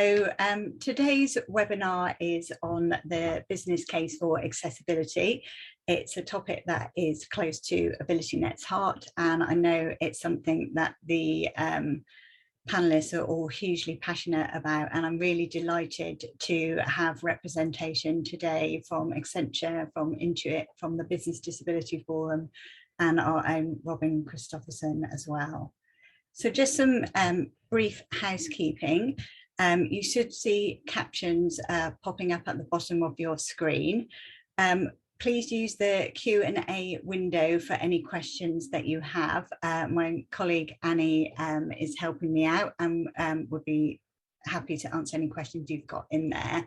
Today's webinar is on the business case for accessibility. It's a topic that is close to AbilityNet's heart, and I know it's something that the panelists are all hugely passionate about, and I'm really delighted to have representation today from Accenture, from Intuit, from the Business Disability Forum, and our own Reuben Christopherson as well. So just some brief housekeeping. You should see captions popping up at the bottom of your screen. Please use the Q&A window for any questions that you have. My colleague Annie is helping me out and would be happy to answer any questions you've got in there.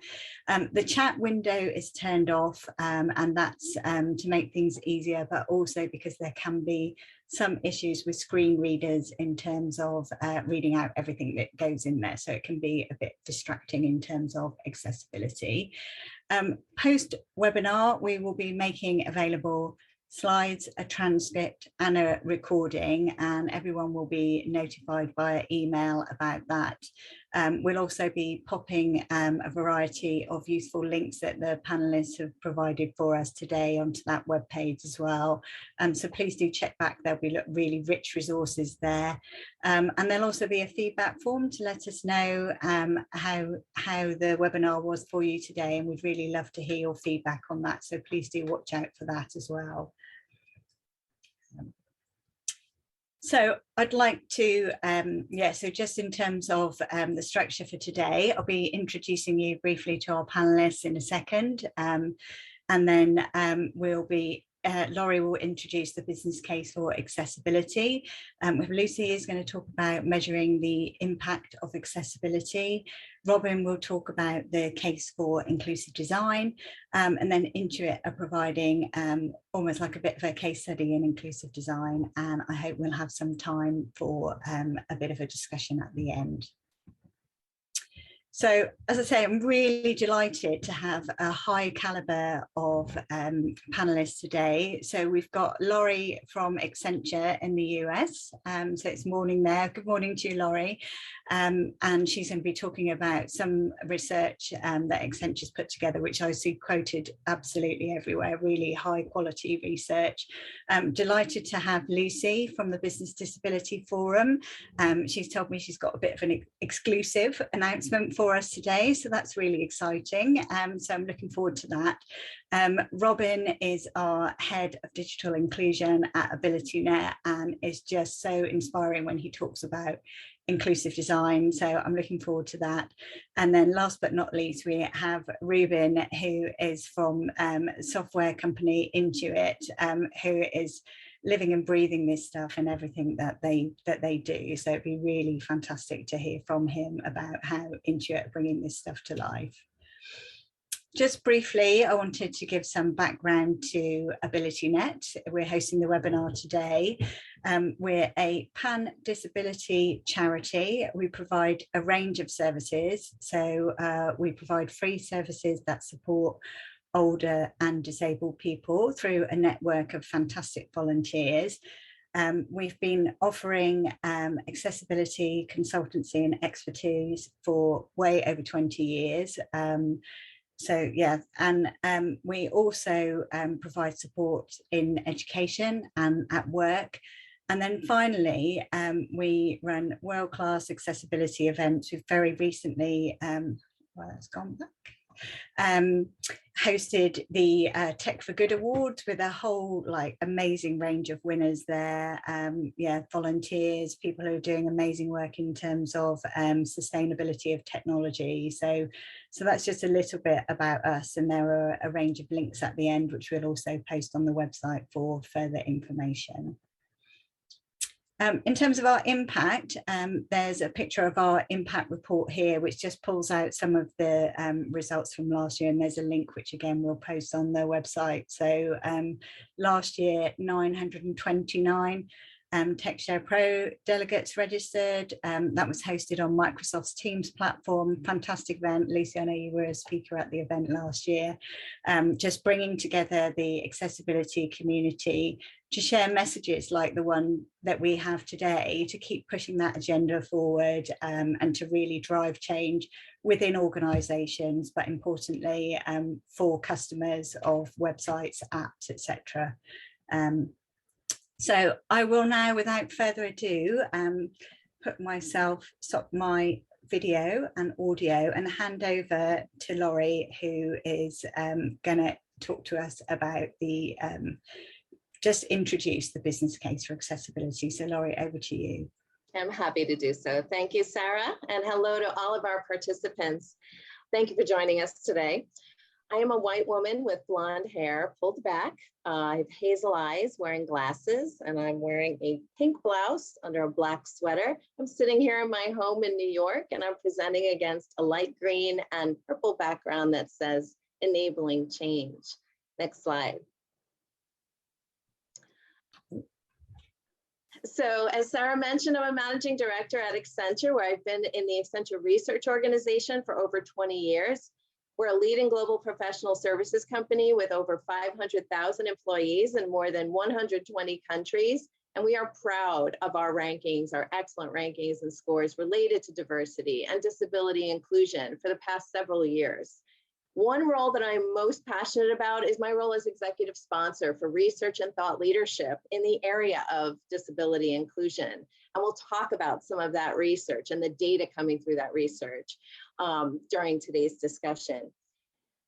The chat window is turned off, and that's to make things easier, but also because there can be some issues with screen readers in terms of reading out everything that goes in there. So it can be a bit distracting in terms of accessibility. Post-webinar, we will be making available slides, a transcript and a recording, and everyone will be notified via email about that. We'll also be popping a variety of useful links that the panelists have provided for us today onto that webpage as well. So please do check back, there'll be really rich resources there. And there'll also be a feedback form to let us know how the webinar was for you today, and we'd really love to hear your feedback on that. So please do watch out for that as well. So I'd like to, so just in terms of the structure for today, I'll be introducing you briefly to our panelists in a second, and then Laurie will introduce the business case for accessibility. Lucy is going to talk about measuring the impact of accessibility. Reuben will talk about the case for inclusive design, and then Intuit are providing almost like a bit of a case study in inclusive design, and I hope we'll have some time for a bit of a discussion at the end. So, as I say, I'm really delighted to have a high caliber of panelists today. So we've got Laurie from Accenture in the US. So it's morning there. Good morning to you, Laurie. And she's going to be talking about some research that Accenture's put together, which I see quoted absolutely everywhere, really high quality research. Delighted to have Lucy from the Business Disability Forum. She's told me she's got a bit of an exclusive announcement for us today, so that's really exciting. So I'm looking forward to that. Reuben is our head of digital inclusion at AbilityNet and is just so inspiring when he talks about inclusive design, so I'm looking forward to that. And then last but not least, we have Reuben, who is from software company Intuit, who is living and breathing this stuff and everything that they do. So it'd be really fantastic to hear from him about how Intuit are bringing this stuff to life. Just briefly, I wanted to give some background to AbilityNet. We're hosting the webinar today. We're a pan-disability charity. We provide a range of services. So we provide free services that support older and disabled people through a network of fantastic volunteers. We've been offering accessibility, consultancy and expertise for way over 20 years. So yeah, and we also provide support in education and at work. And then finally, we run world-class accessibility events. We've very recently, well, it's gone back. Hosted the Tech for Good Awards with a whole amazing range of winners there. Volunteers, people who are doing amazing work in terms of sustainability of technology. So that's just a little bit about us, and there are a range of links at the end which we'll also post on the website for further information. In terms of our impact, there's a picture of our impact report here, which just pulls out some of the results from last year, and there's a link which again we'll post on the website. So last year, 929 TechShare Pro delegates registered. That was hosted on Microsoft's Teams platform. Fantastic event. Lucy, I know you were a speaker at the event last year. Just bringing together the accessibility community to share messages like the one that we have today, to keep pushing that agenda forward and to really drive change within organizations, but importantly for customers of websites, apps, etc. So I will now, without further ado, stop my video and audio and hand over to Laurie, who is going to talk to us about the, just introduce the business case for accessibility. So Laurie, over to you. I'm happy to do so. Thank you, Sarah, and hello to all of our participants. Thank you for joining us today. I am a white woman with blonde hair pulled back. I have hazel eyes, wearing glasses, and I'm wearing a pink blouse under a black sweater. I'm sitting here in my home in New York, and I'm presenting against a light green and purple background that says enabling change. Next slide. So as Sarah mentioned, I'm a managing director at Accenture, where I've been in the Accenture research organization for over 20 years. We're a leading global professional services company with over 500,000 employees in more than 120 countries. And we are proud of our rankings, our excellent rankings and scores related to diversity and disability inclusion for the past several years. One role that I'm most passionate about is my role as executive sponsor for research and thought leadership in the area of disability inclusion. And we'll talk about some of that research and the data coming through that research during today's discussion.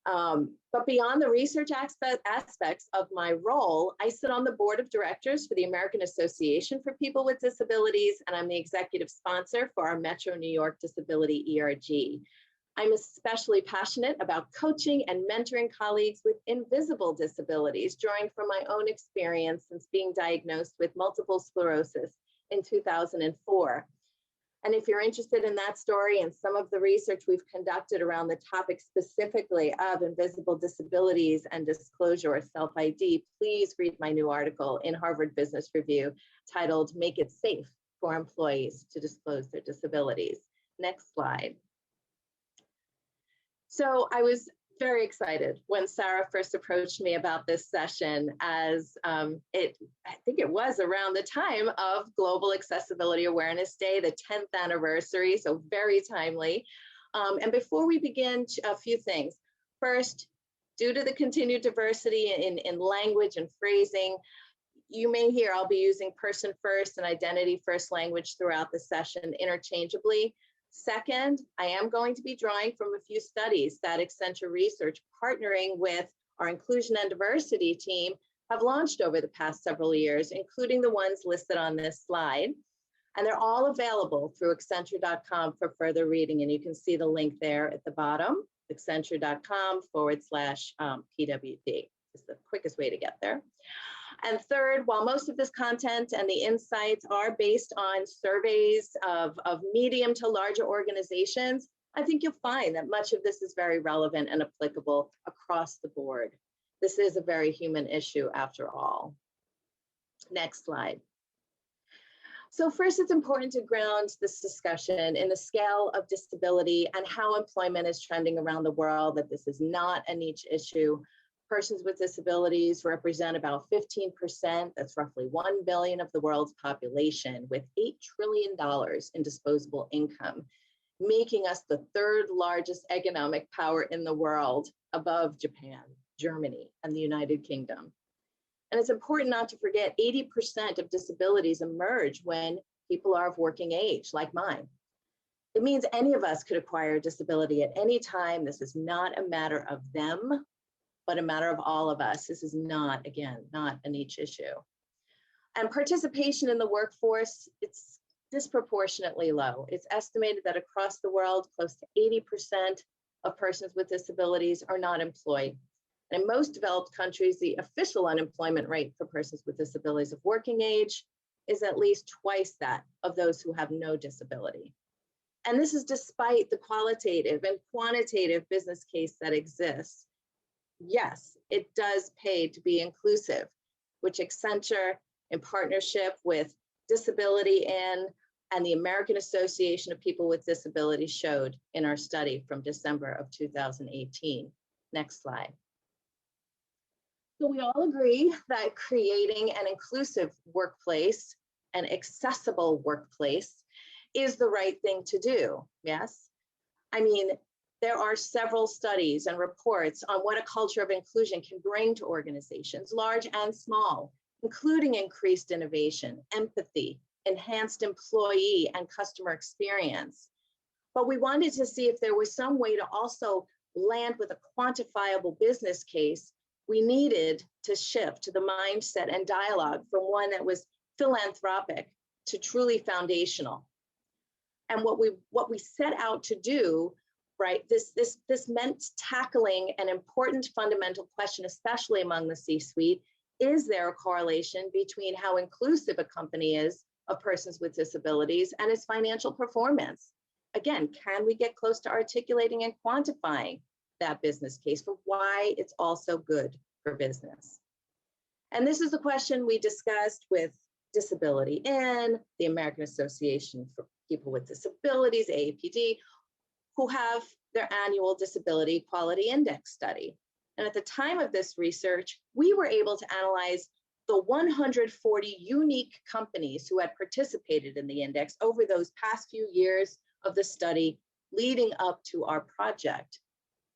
But beyond the research aspects of my role, I sit on the board of directors for the American Association for People with Disabilities, and I'm the executive sponsor for our Metro New York Disability ERG. I'm especially passionate about coaching and mentoring colleagues with invisible disabilities, drawing from my own experience since being diagnosed with multiple sclerosis in 2004. And if you're interested in that story and some of the research we've conducted around the topic specifically of invisible disabilities and disclosure or self-ID, please read my new article in Harvard Business Review titled "Make It Safe for Employees to Disclose Their Disabilities." Next slide. So I was very excited when Sarah first approached me about this session, as I think it was around the time of Global Accessibility Awareness Day, the 10th anniversary, so very timely. And before we begin, a few things. First, due to the continued diversity in language and phrasing, you may hear I'll be using person first and identity first language throughout the session interchangeably. Second, I am going to be drawing from a few studies that Accenture Research, partnering with our inclusion and diversity team, have launched over the past several years, including the ones listed on this slide. And they're all available through Accenture.com for further reading. And you can see the link there at the bottom, Accenture.com/PWD. It's the quickest way to get there. And third, while most of this content and the insights are based on surveys of medium to larger organizations, I think you'll find that much of this is very relevant and applicable across the board. This is a very human issue after all. Next slide. So first, it's important to ground this discussion in the scale of disability and how employment is trending around the world, that this is not a niche issue. Persons with disabilities represent about 15%, that's roughly 1 billion of the world's population, with $8 trillion in disposable income, making us the third largest economic power in the world, above Japan, Germany, and the United Kingdom. And it's important not to forget 80% of disabilities emerge when people are of working age, like mine. It means any of us could acquire a disability at any time. This is not a matter of them, but a matter of all of us. This is not, again, not a niche issue. And participation in the workforce, it's disproportionately low. It's estimated that across the world, close to 80% of persons with disabilities are not employed. And in most developed countries, the official unemployment rate for persons with disabilities of working age is at least twice that of those who have no disability. And this is despite the qualitative and quantitative business case that exists. Yes, it does pay to be inclusive, which Accenture, in partnership with Disability:IN and the American Association of People with Disabilities, showed in our study from December of 2018. Next slide. So we all agree that creating an inclusive workplace, an accessible workplace, is the right thing to do, yes? I mean, There are several studies and reports on what a culture of inclusion can bring to organizations, large and small, including increased innovation, empathy, enhanced employee and customer experience. But we wanted to see if there was some way to also land with a quantifiable business case. We needed to shift the mindset and dialogue from one that was philanthropic to truly foundational. And what we set out to do, right, this meant tackling an important fundamental question, especially among the C-suite. Is there a correlation between how inclusive a company is of persons with disabilities and its financial performance? Again, can we get close to articulating and quantifying that business case for why it's also good for business? And this is the question we discussed with Disability In, the American Association for People with Disabilities, AAPD, who have their annual Disability Equality Index study. And at the time of this research, we were able to analyze the 140 unique companies who had participated in the index over those past few years of the study leading up to our project.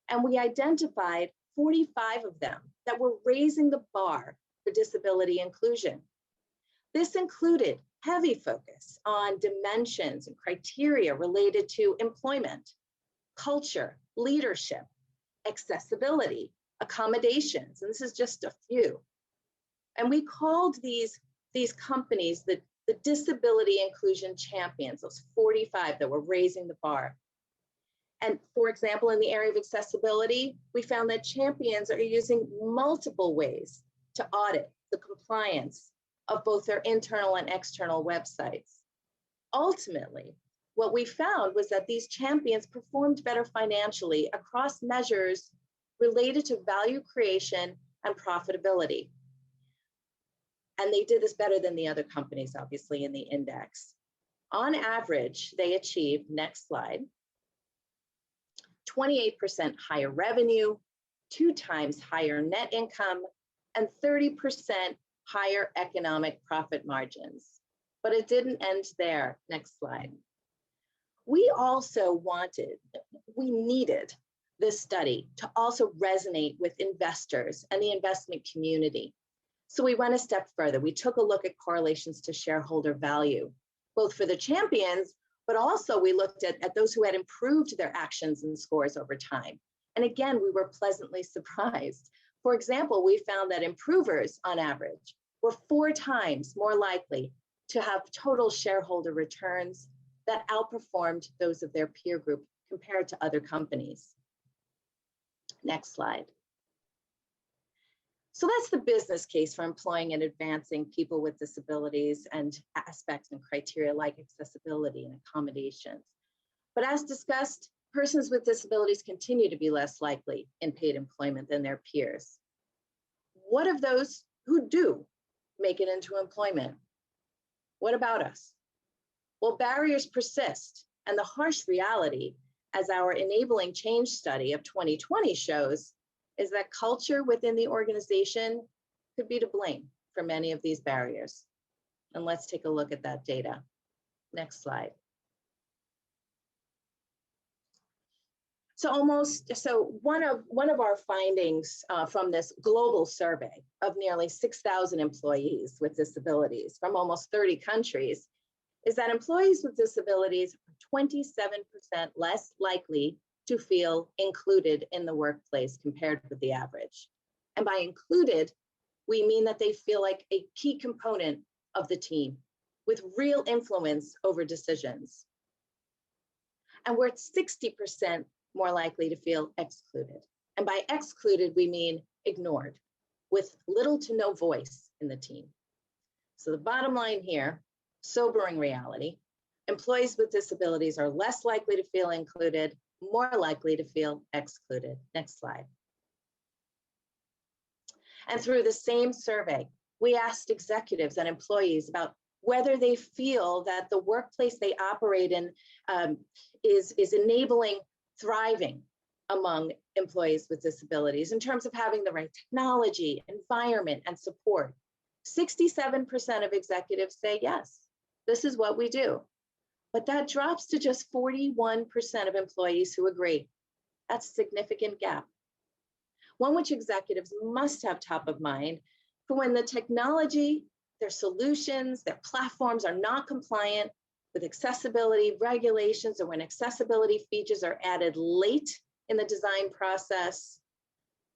And we identified 45 of them that were raising the bar for disability inclusion. This included heavy focus on dimensions and criteria related to employment, culture, leadership, accessibility, accommodations, and this is just a few. And we called these companies the disability inclusion champions, those 45 that were raising the bar. And for example, in the area of accessibility, we found that champions are using multiple ways to audit the compliance of both their internal and external websites. Ultimately, what we found was that these champions performed better financially across measures related to value creation and profitability. And they did this better than the other companies, obviously, in the index. On average, they achieved, next slide, 28% higher revenue, 2 times higher net income, and 30% higher economic profit margins. But it didn't end there. Next slide. We also needed this study to also resonate with investors and the investment community. So we went a step further. We took a look at correlations to shareholder value, both for the champions, but also we looked at those who had improved their actions and scores over time. And again, we were pleasantly surprised. For example, we found that improvers on average were 4 times more likely to have total shareholder returns that outperformed those of their peer group compared to other companies. Next slide. So that's the business case for employing and advancing people with disabilities and aspects and criteria like accessibility and accommodations. But as discussed, persons with disabilities continue to be less likely in paid employment than their peers. What of those who do make it into employment? What about us? Well, barriers persist, and the harsh reality, as our Enabling Change study of 2020 shows, is that culture within the organization could be to blame for many of these barriers. And let's take a look at that data. Next slide. So one of our findings from this global survey of nearly 6,000 employees with disabilities from almost 30 countries is that employees with disabilities are 27% less likely to feel included in the workplace compared with the average. And by included, we mean that they feel like a key component of the team with real influence over decisions. And we're at 60% more likely to feel excluded. And by excluded, we mean ignored, with little to no voice in the team. So the bottom line here, sobering reality, employees with disabilities are less likely to feel included, more likely to feel excluded. Next slide. And through the same survey, we asked executives and employees about whether they feel that the workplace they operate in is enabling thriving among employees with disabilities in terms of having the right technology, environment, and support. 67% of executives say, yes, this is what we do. But that drops to just 41% of employees who agree. That's a significant gap. One which executives must have top of mind for when the technology, their solutions, their platforms are not compliant with accessibility regulations, or when accessibility features are added late in the design process.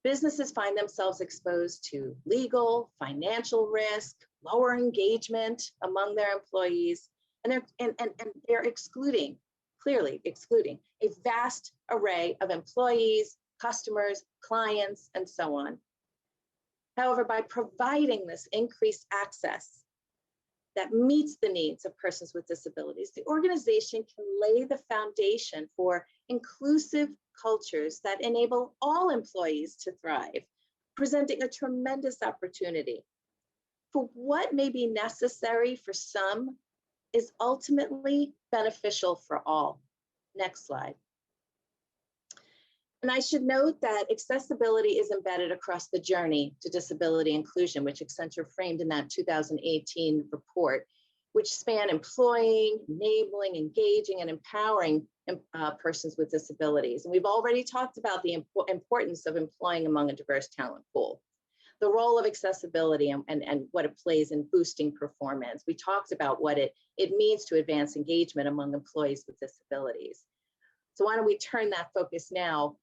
Businesses find themselves exposed to legal, financial risk, lower engagement among their employees, and they're excluding, clearly excluding, a vast array of employees, customers, clients, and so on. However, by providing this increased access that meets the needs of persons with disabilities, the organization can lay the foundation for inclusive cultures that enable all employees to thrive, presenting a tremendous opportunity. For what may be necessary for some is ultimately beneficial for all. Next slide. And I should note that accessibility is embedded across the journey to disability inclusion, which Accenture framed in that 2018 report, which span employing, enabling, engaging, and empowering persons with disabilities. And we've already talked about the importance of employing among a diverse talent pool, the role of accessibility and what it plays in boosting performance. We talked about what it means to advance engagement among employees with disabilities. So why don't we turn that focus now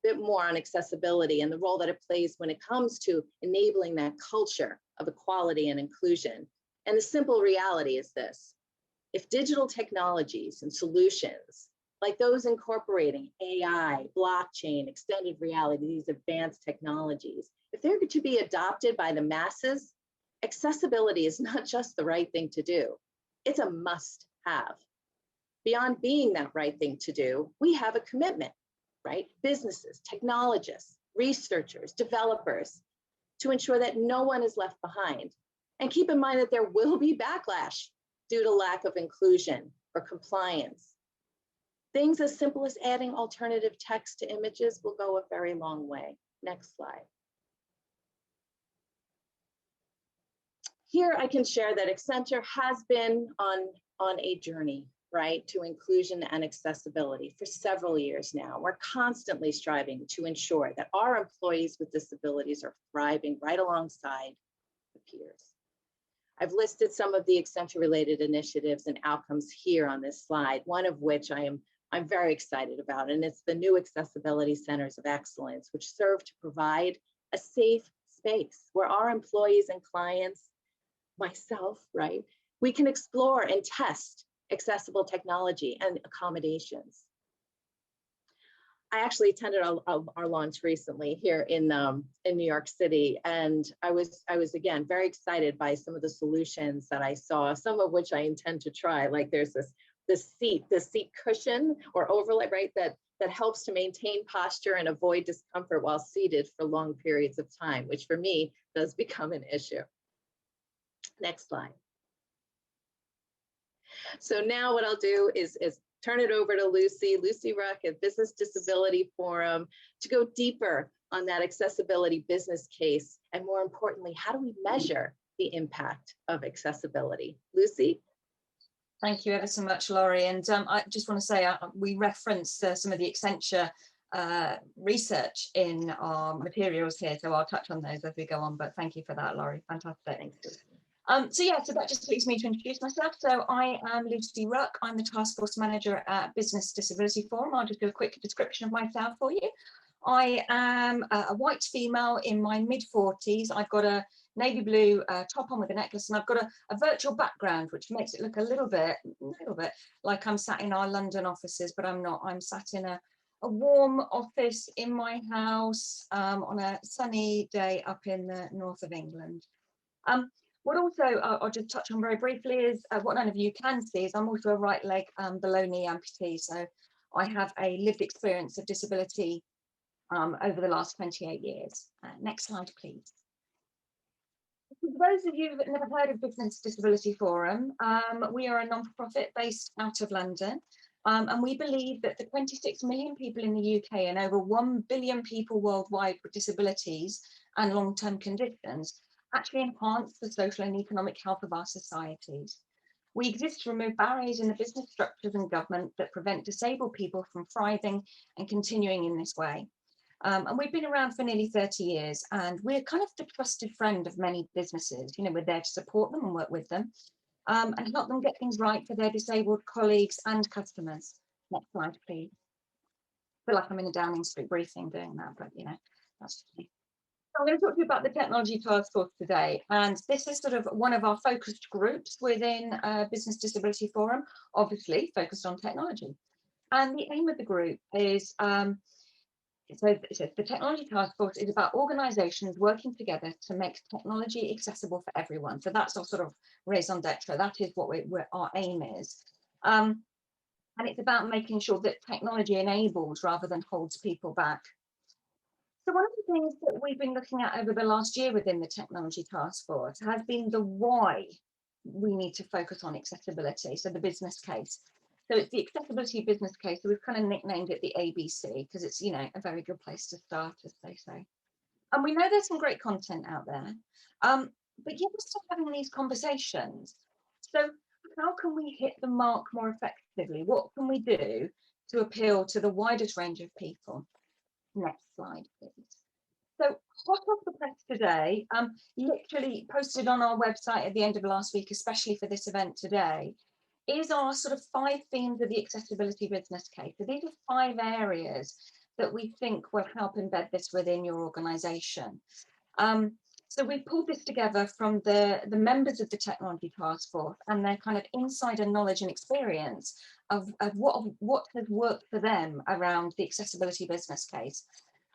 a bit more on accessibility and the role that it plays when it comes to enabling that culture of equality and inclusion. And the simple reality is this: if digital technologies and solutions like those incorporating AI, blockchain, extended reality, these advanced technologies, if they're to be adopted by the masses, accessibility is not just the right thing to do, it's a must-have. Beyond being that right thing to do, we have a commitment, right? Businesses, technologists, researchers, developers, to ensure that no one is left behind. And keep in mind that there will be backlash due to lack of inclusion or compliance. Things as simple as adding alternative text to images will go a very long way. Next slide. Here I can share that Accenture has been on a journey, right, to inclusion and accessibility for several years now. We're constantly striving to ensure that our employees with disabilities are thriving right alongside the peers. I've listed some of the Accenture-related initiatives and outcomes here on this slide, one of which I'm very excited about, and it's the new Accessibility Centers of Excellence, which serve to provide a safe space where our employees and clients, myself, right, we can explore and test accessible technology and accommodations. I actually attended our launch recently here in New York City, and I was again very excited by some of the solutions that I saw, some of which I intend to try. Like there's this seat cushion or overlay, right, that helps to maintain posture and avoid discomfort while seated for long periods of time, which for me does become an issue. Next slide. So now what I'll do is turn it over to Lucy Ruck at Business Disability Forum, to go deeper on that accessibility business case, and more importantly, how do we measure the impact of accessibility? Lucy? Thank you ever so much, Laurie. And I just want to say, we referenced some of the Accenture research in our materials here, so I'll touch on those as we go on, but thank you for that, Laurie. Fantastic. Thanks. So that just leaves me to introduce myself. So I am Lucy Ruck. I'm the Taskforce Manager at Business Disability Forum. I'll just do a quick description of myself for you. I am a white female in my mid-40s. I've got a navy blue top on with a necklace, and I've got a virtual background, which makes it look a little bit like I'm sat in our London offices, but I'm not. I'm sat in a warm office in my house on a sunny day up in the north of England. What also I'll just touch on very briefly is what none of you can see is I'm also a right leg below knee amputee. So I have a lived experience of disability over the last 28 years. Next slide, please. For those of you that never heard of Business Disability Forum, we are a non-for-profit based out of London. And we believe that the 26 million people in the UK and over 1 billion people worldwide with disabilities and long-term conditions actually enhance the social and economic health of our societies. We exist to remove barriers in the business structures and government that prevent disabled people from thriving and continuing in this way. And we've been around for nearly 30 years, and we're kind of the trusted friend of many businesses. You know, we're there to support them and work with them, and help them get things right for their disabled colleagues and customers. Next slide, please. I feel like I'm in a Downing Street briefing doing that, but you know, that's just me. I'm going to talk to you about the Technology Taskforce today, and this is sort of one of our focused groups within Business Disability Forum, obviously focused on technology. And the aim of the group is, so the Technology Taskforce is about organisations working together to make technology accessible for everyone. So that's our sort of raison d'etre. That is what our aim is. And it's about making sure that technology enables rather than holds people back. So one of the things that we've been looking at over the last year within the Technology Task Force has been the why we need to focus on accessibility, so the business case. So it's the accessibility business case, so we've kind of nicknamed it the ABC because it's, you know, a very good place to start, as they say. And we know there's some great content out there, but yet we're still having these conversations. So how can we hit the mark more effectively? What can we do to appeal to the widest range of people? Next slide, please. So hot off the press today, literally posted on our website at the end of last week, especially for this event today, is our sort of 5 themes of the accessibility business case. So these are 5 areas that we think will help embed this within your organisation. So we pulled this together from the members of the Technology Task Force and their kind of insider knowledge and experience of what has worked for them around the accessibility business case.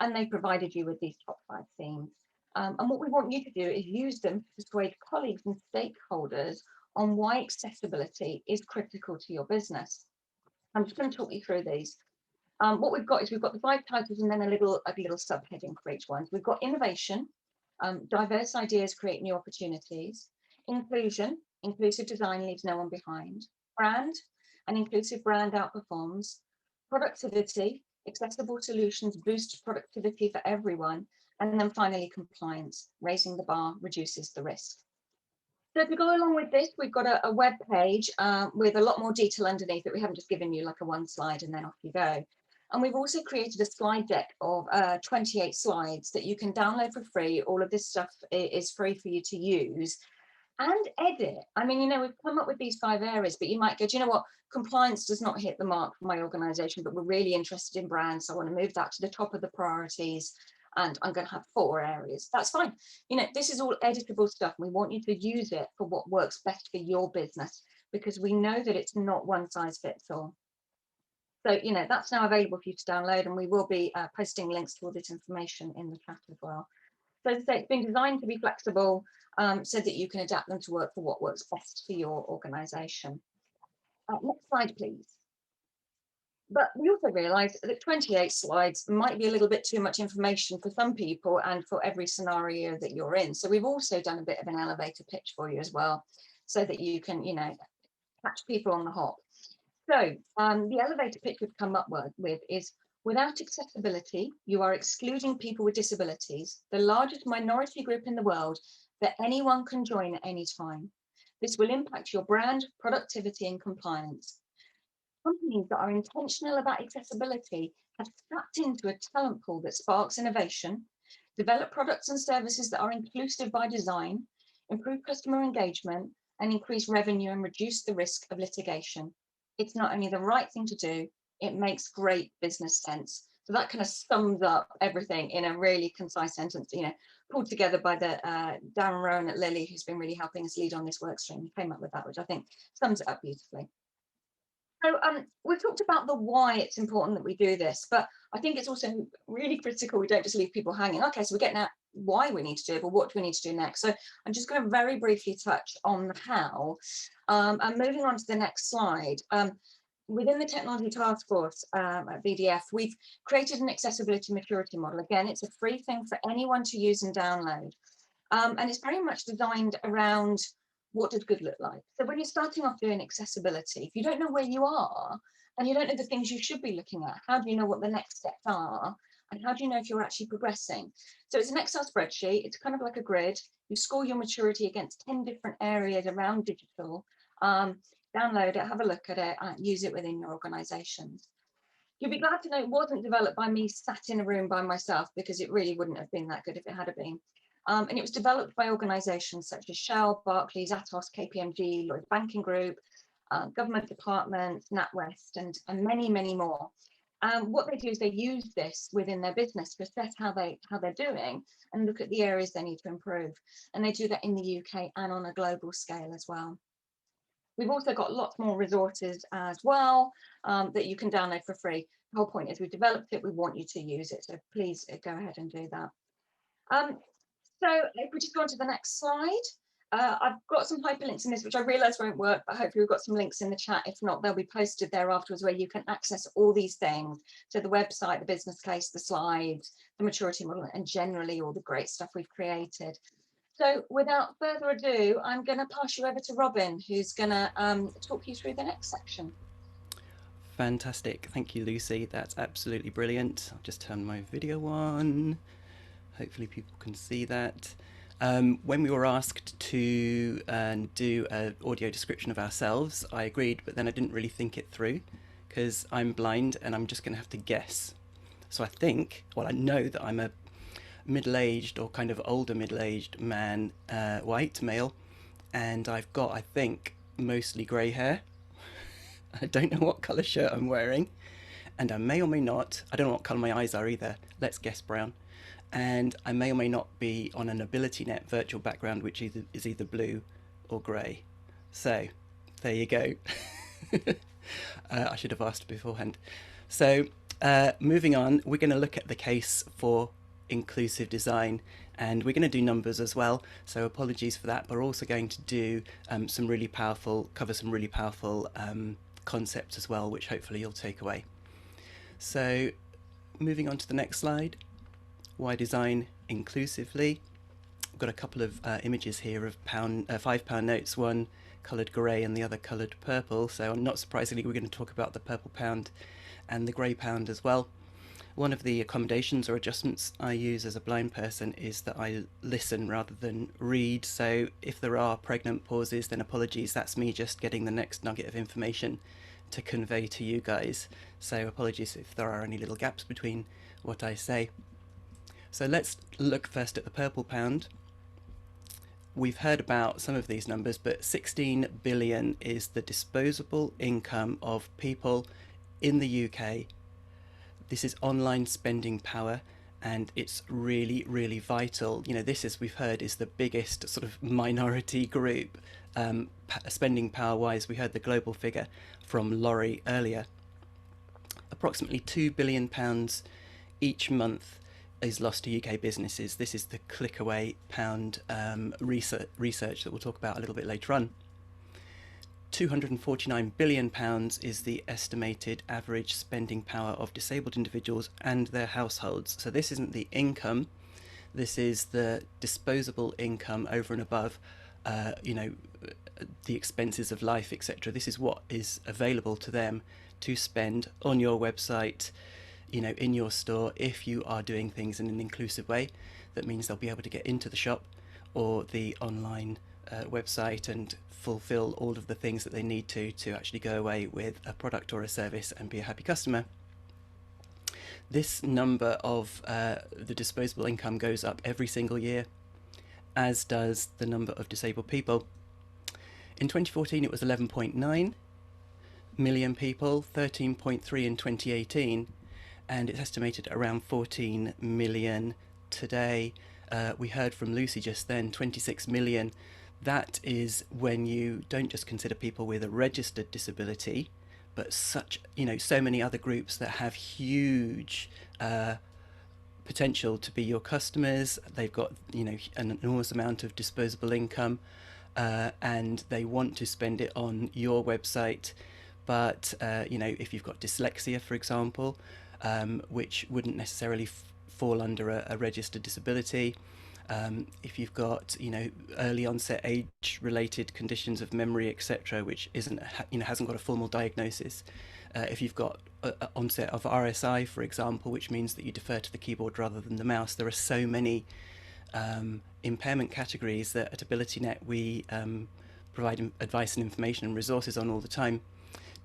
And they provided you with these top 5 themes. And what we want you to do is use them to persuade colleagues and stakeholders on why accessibility is critical to your business. I'm just going to talk you through these. What we've got is we've got the 5 titles and then a little subheading for each one. So we've got innovation, diverse ideas create new opportunities, inclusion, inclusive design leaves no one behind, brand, an inclusive brand outperforms, productivity, accessible solutions boost productivity for everyone, and then finally compliance, raising the bar reduces the risk. So to go along with this, we've got a web page with a lot more detail underneath it. We haven't just given you like a 1 slide and then off you go. And we've also created a slide deck of 28 slides that you can download for free. All of this stuff is free for you to use and edit. I mean, you know, we've come up with these 5 areas, but you might go, do you know what? Compliance does not hit the mark for my organisation, but we're really interested in brands. So I want to move that to the top of the priorities. And I'm going to have 4 areas. That's fine. You know, this is all editable stuff. We want you to use it for what works best for your business, because we know that it's not one size fits all. So, you know, that's now available for you to download, and we will be posting links to all this information in the chat as well. So as I say, it's been designed to be flexible so that you can adapt them to work for what works best for your organisation. Next slide, please. But we also realise that 28 slides might be a little bit too much information for some people and for every scenario that you're in. So we've also done a bit of an elevator pitch for you as well, so that you can, you know, catch people on the hop. So the elevator pitch we've come up with is, without accessibility, you are excluding people with disabilities, the largest minority group in the world that anyone can join at any time. This will impact your brand, productivity and compliance. Companies that are intentional about accessibility have tapped into a talent pool that sparks innovation, develop products and services that are inclusive by design, improve customer engagement, and increase revenue and reduce the risk of litigation. It's not only the right thing to do, it makes great business sense. So that kind of sums up everything in a really concise sentence, you know, pulled together by the Darren Rowan at Lilly, who's been really helping us lead on this work stream. He came up with that, which I think sums it up beautifully. So we've talked about the why it's important that we do this, but I think it's also really critical we don't just leave people hanging. Okay, so we're getting at why we need to do it, but what do we need to do next? So I'm just going to very briefly touch on the how. And moving on to the next slide. Within the Technology Task Force at BDF, we've created an accessibility maturity model. Again, it's a free thing for anyone to use and download. And it's very much designed around, what does good look like? So when you're starting off doing accessibility, if you don't know where you are and you don't know the things you should be looking at, how do you know what the next steps are? And how do you know if you're actually progressing? So it's an Excel spreadsheet. It's kind of like a grid. You score your maturity against 10 different areas around digital. Download it, have a look at it, use it within your organizations. You'll be glad to know it wasn't developed by me sat in a room by myself, because it really wouldn't have been that good if it had been. And it was developed by organizations such as Shell, Barclays, Atos, KPMG, Lloyds Banking Group, government departments, NatWest, and many, many more. What they do is they use this within their business to assess how they're doing and look at the areas they need to improve. And they do that in the UK and on a global scale as well. We've also got lots more resources as well that you can download for free. The whole point is we've developed it, we want you to use it. So please go ahead and do that. So if we just go on to the next slide, I've got some hyperlinks in this, which I realise won't work, but hopefully we've got some links in the chat. If not, they'll be posted there afterwards, where you can access all these things. So the website, the business case, the slides, the maturity model, and generally all the great stuff we've created. So without further ado, I'm going to pass you over to Reuben, who's going to talk you through the next section. Fantastic. Thank you, Lucy. That's absolutely brilliant. I'll just turn my video on. Hopefully people can see that. When we were asked to do an audio description of ourselves, I agreed, but then I didn't really think it through, because I'm blind and I'm just going to have to guess. So I think, well, I know that I'm a middle-aged or kind of older middle-aged man, white male, and I've got, I think, mostly grey hair. I don't know what colour shirt I'm wearing, and I may or may not, I don't know what colour my eyes are either, let's guess brown, and I may or may not be on an AbilityNet virtual background, which is either blue or grey. So there you go. I should have asked beforehand. So moving on, we're going to look at the case for inclusive design, and we're going to do numbers as well, so apologies for that, but we're also going to do cover some really powerful concepts as well, which hopefully you'll take away. So moving on to the next slide, why design inclusively. I've got a couple of images here of £5 notes, one coloured grey and the other coloured purple, so not surprisingly we're going to talk about the purple pound and the grey pound as well. One of the accommodations or adjustments I use as a blind person is that I listen rather than read, so if there are pregnant pauses, then apologies, that's me just getting the next nugget of information to convey to you guys, so apologies if there are any little gaps between what I say. So let's look first at the purple pound. We've heard about some of these numbers, but 16 billion is the disposable income of people in the UK. This is online spending power, and it's really, really vital. You know, this, as we've heard, is the biggest sort of minority group spending power wise. We heard the global figure from Laurie earlier. Approximately £2 billion each month is lost to UK businesses. This is the click-away pound research that we'll talk about a little bit later on. £249 billion is the estimated average spending power of disabled individuals and their households. So this isn't the income, this is the disposable income over and above, you know, the expenses of life, etc. This is what is available to them to spend on your website, you know, in your store, if you are doing things in an inclusive way. That means they'll be able to get into the shop or the online website and fulfill all of the things that they need to actually go away with a product or a service and be a happy customer. This number of the disposable income goes up every single year, as does the number of disabled people. In 2014 it was 11.9 million people, 13.3 in 2018, and it's estimated around 14 million today. We heard from Lucy just then, 26 million. That is when you don't just consider people with a registered disability, but such, you know, so many other groups that have huge potential to be your customers. They've got, you know, an enormous amount of disposable income, and they want to spend it on your website. But you know, if you've got dyslexia, for example, which wouldn't necessarily fall under a registered disability. If you've got, you know, early onset age related conditions of memory, etc., which isn't, you know, hasn't got a formal diagnosis. If you've got onset of RSI, for example, which means that you defer to the keyboard rather than the mouse. There are so many impairment categories that at AbilityNet we provide advice and information and resources on all the time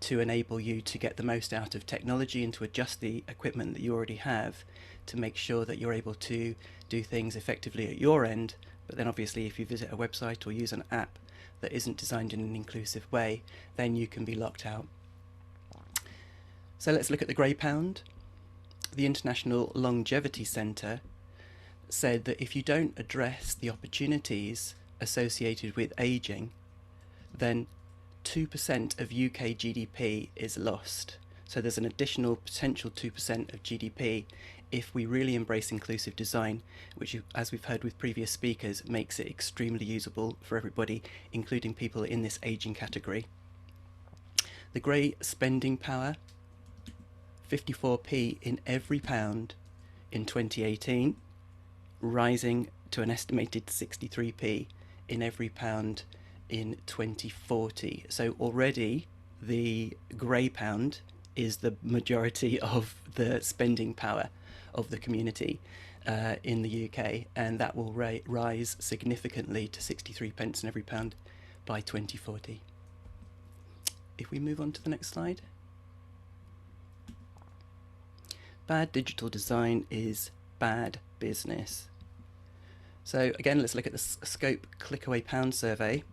to enable you to get the most out of technology and to adjust the equipment that you already have to make sure that you're able to do things effectively at your end. But then obviously if you visit a website or use an app that isn't designed in an inclusive way, then you can be locked out. So let's look at the grey pound. The International Longevity Centre said that if you don't address the opportunities associated with ageing, then 2% of UK GDP is lost. So there's an additional potential 2% of GDP if we really embrace inclusive design, which, as we've heard with previous speakers, makes it extremely usable for everybody, including people in this ageing category. The grey spending power, 54p in every pound in 2018, rising to an estimated 63p in every pound in 2040. So already the grey pound is the majority of the spending power of the community in the UK, and that will rise significantly to 63 pence in every pound by 2040. If we move on to the next slide. Bad digital design is bad business. So again, let's look at the Scope Clickaway Pound survey.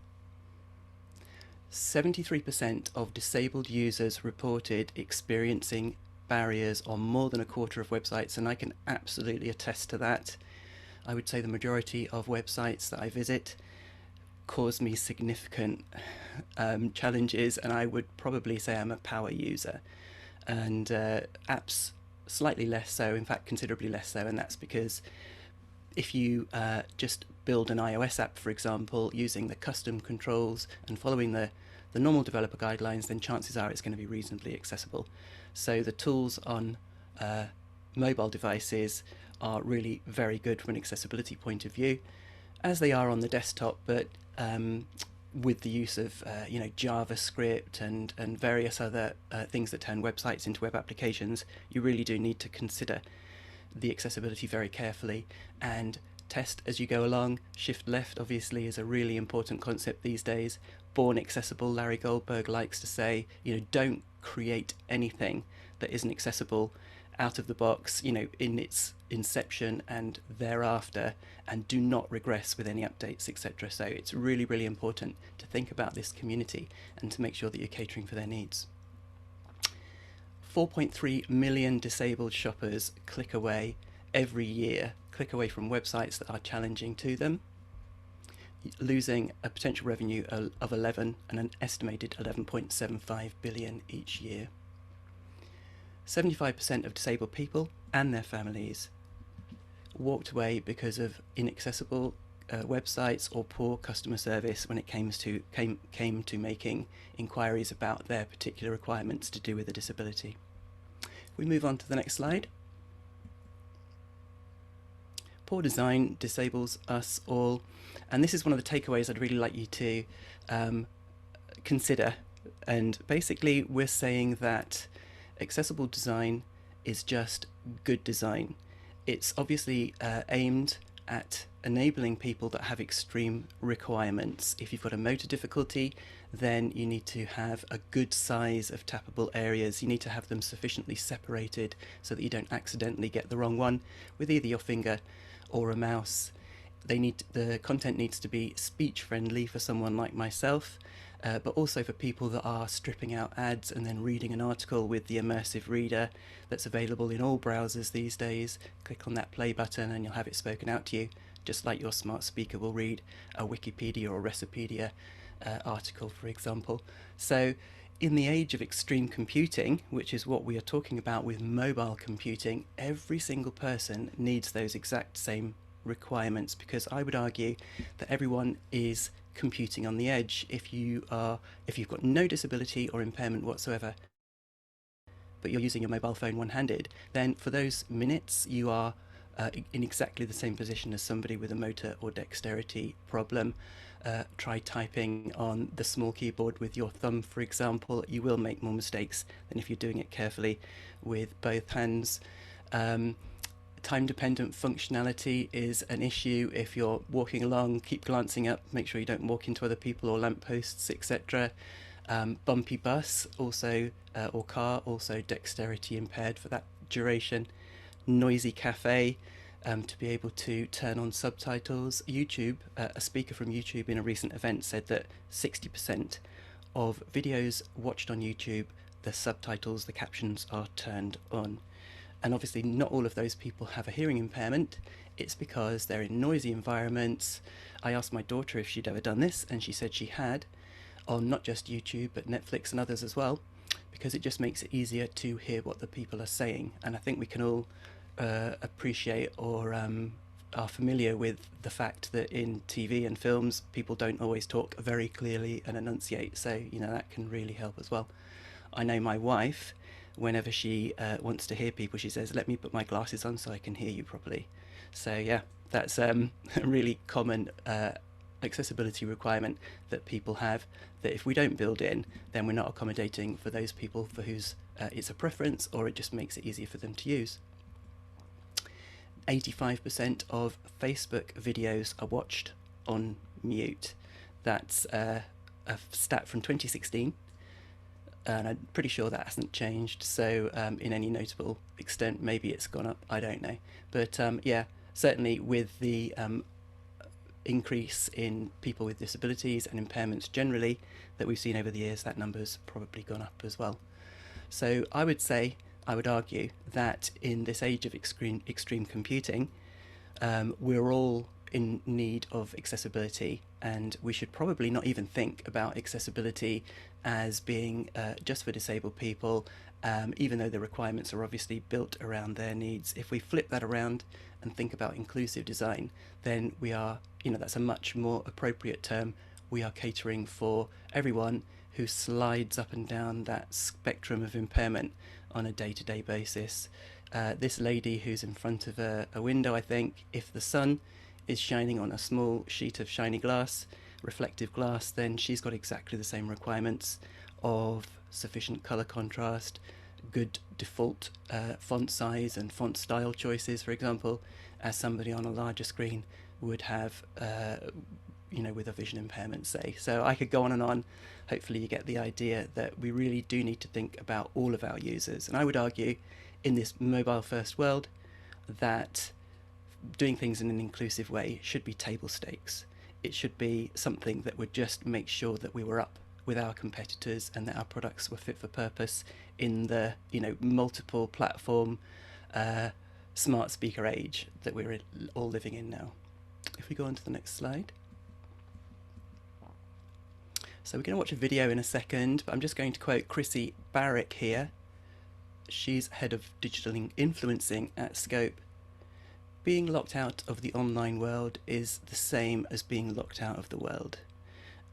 73% of disabled users reported experiencing barriers on more than a quarter of websites, and I can absolutely attest to that. I would say the majority of websites that I visit cause me significant challenges, and I would probably say I'm a power user, and apps slightly less so, in fact considerably less so, and that's because if you just build an iOS app, for example, using the custom controls and following the normal developer guidelines, then chances are it's going to be reasonably accessible. So the tools on mobile devices are really very good from an accessibility point of view, as they are on the desktop, but with the use of JavaScript and various other things that turn websites into web applications, you really do need to consider the accessibility very carefully and test as you go along. Shift left obviously is a really important concept these days. Born accessible, Larry Goldberg likes to say, don't create anything that isn't accessible out of the box, in its inception and thereafter, and do not regress with any updates, etc. So it's really, really important to think about this community and to make sure that you're catering for their needs. 4.3 million disabled shoppers click away every year, click away from websites that are challenging to them, losing a potential revenue of 11 and an estimated 11.75 billion each year. 75% of disabled people and their families walked away because of inaccessible websites or poor customer service when it came to making inquiries about their particular requirements to do with a disability. We move on to the next slide. Poor design disables us all, and this is one of the takeaways I'd really like you to consider. And basically we're saying that accessible design is just good design. It's obviously aimed at enabling people that have extreme requirements. If you've got a motor difficulty, then you need to have a good size of tappable areas. You need to have them sufficiently separated so that you don't accidentally get the wrong one with either your finger or a mouse. The content needs to be speech friendly for someone like myself, but also for people that are stripping out ads and then reading an article with the immersive reader that's available in all browsers these days. Click on that play button and you'll have it spoken out to you, just like your smart speaker will read a Wikipedia or Recipedia article, for example. So in the age of extreme computing, which is what we are talking about with mobile computing, every single person needs those exact same requirements, because I would argue that everyone is computing on the edge. If you've got no disability or impairment whatsoever, but you're using your mobile phone one-handed, then for those minutes you are in exactly the same position as somebody with a motor or dexterity problem. Try typing on the small keyboard with your thumb, for example. You will make more mistakes than if you're doing it carefully with both hands. time-dependent functionality is an issue. If you're walking along, keep glancing up, make sure you don't walk into other people or lampposts, etc. Bumpy bus also, or car, also dexterity impaired for that duration. Noisy cafe, to be able to turn on subtitles. YouTube, a speaker from YouTube in a recent event said that 60% of videos watched on YouTube, the subtitles, the captions are turned on. And obviously not all of those people have a hearing impairment. It's because they're in noisy environments. I asked my daughter if she'd ever done this, and she said she had, on not just YouTube, but Netflix and others as well, because it just makes it easier to hear what the people are saying. And I think we can all appreciate or are familiar with the fact that in TV and films, people don't always talk very clearly and enunciate. So, you know, that can really help as well. I know my wife, whenever she wants to hear people, she says, let me put my glasses on so I can hear you properly. So yeah, that's a really common accessibility requirement that people have, that if we don't build in, then we're not accommodating for those people for whose it's a preference, or it just makes it easier for them to use. 85% of Facebook videos are watched on mute. That's a stat from 2016. And I'm pretty sure that hasn't changed. So in any notable extent, maybe it's gone up, I don't know. But yeah, certainly with the increase in people with disabilities and impairments generally that we've seen over the years, that number's probably gone up as well. So I would argue that in this age of extreme computing, we're all in need of accessibility, and we should probably not even think about accessibility as being just for disabled people, even though the requirements are obviously built around their needs. If we flip that around and think about inclusive design, then we are, you know, that's a much more appropriate term. We are catering for everyone who slides up and down that spectrum of impairment on a day-to-day basis. This lady who's in front of a window, I think, if the sun is shining on a small sheet of shiny glass, reflective glass, then she's got exactly the same requirements of sufficient color contrast, good default font size and font style choices, for example, as somebody on a larger screen would have, you know, with a vision impairment, say. So I could go on and on. Hopefully you get the idea that we really do need to think about all of our users. And I would argue in this mobile first world that doing things in an inclusive way should be table stakes. It should be something that would just make sure that we were up with our competitors and that our products were fit for purpose in the, you know, multiple platform smart speaker age that we're all living in now. If we go on to the next slide. So we're going to watch a video in a second, but I'm just going to quote Chrissy Barrick here. She's head of digital influencing at Scope. Being locked out of the online world is the same as being locked out of the world.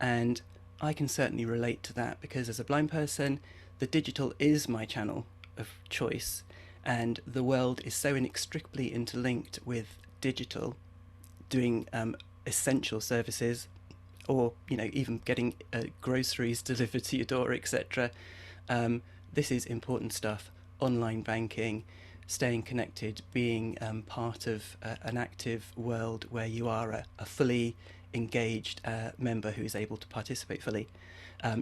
And I can certainly relate to that, because as a blind person, the digital is my channel of choice, and the world is so inextricably interlinked with digital, doing essential services, or, you know, even getting groceries delivered to your door, etc. This is important stuff. Online banking, staying connected, being part of an active world where you are a fully engaged member who is able to participate fully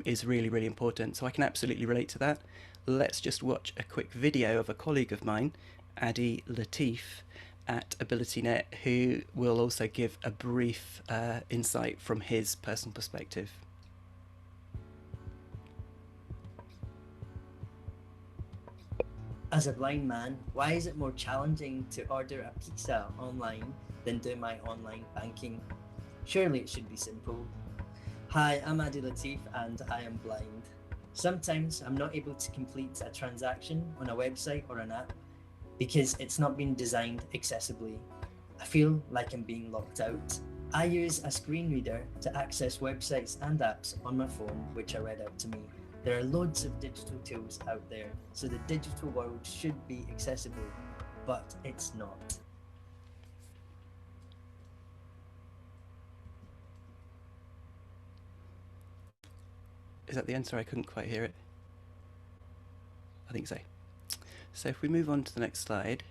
is really, really important. So I can absolutely relate to that. Let's just watch a quick video of a colleague of mine, Adi Latif, at AbilityNet, who will also give a brief insight from his personal perspective. As a blind man, why is it more challenging to order a pizza online than do my online banking? Surely it should be simple. Hi, I'm Adi Latif and I am blind. Sometimes I'm not able to complete a transaction on a website or an app because it's not been designed accessibly. I feel like I'm being locked out. I use a screen reader to access websites and apps on my phone, which are read out to me. There are loads of digital tools out there, so the digital world should be accessible, but it's not. Is that the end? Sorry, I couldn't quite hear it. I think so. So if we move on to the next slide.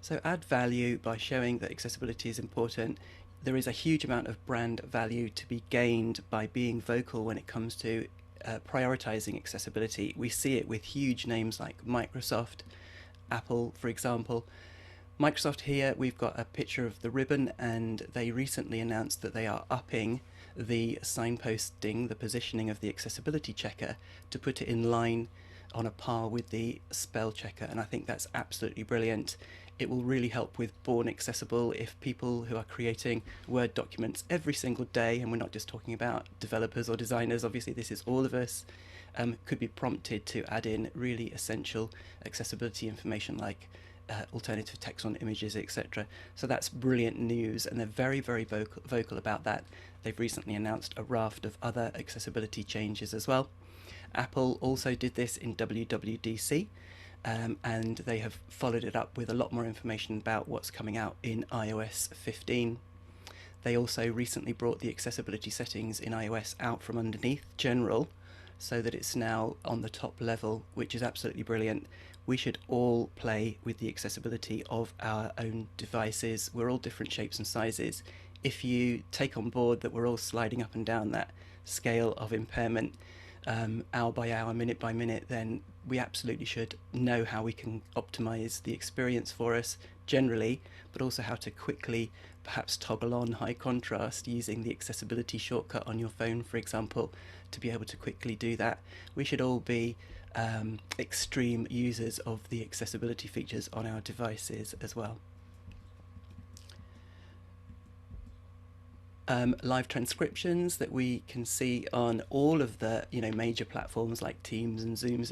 So add value by showing that accessibility is important. There is a huge amount of brand value to be gained by being vocal when it comes to prioritizing accessibility. We see it with huge names like Microsoft, Apple, for example. Microsoft here, we've got a picture of the Reuben, and they recently announced that they are upping the signposting, the positioning of the accessibility checker to put it in line on a par with the spell checker, and I think that's absolutely brilliant. It will really help with Born Accessible if people who are creating Word documents every single day, and we're not just talking about developers or designers, obviously this is all of us, could be prompted to add in really essential accessibility information like alternative text on images, etc. So that's brilliant news, and they're very, very vocal about that. They've recently announced a raft of other accessibility changes as well. Apple also did this in WWDC, and they have followed it up with a lot more information about what's coming out in iOS 15. They also recently brought the accessibility settings in iOS out from underneath General, so that it's now on the top level, which is absolutely brilliant. We should all play with the accessibility of our own devices. We're all different shapes and sizes. If you take on board that we're all sliding up and down that scale of impairment, hour by hour, minute by minute, then we absolutely should know how we can optimize the experience for us generally, but also how to quickly perhaps toggle on high contrast using the accessibility shortcut on your phone, for example, to be able to quickly do that. We should all be extreme users of the accessibility features on our devices as well. Live transcriptions that we can see on all of the major platforms like Teams and Zoom,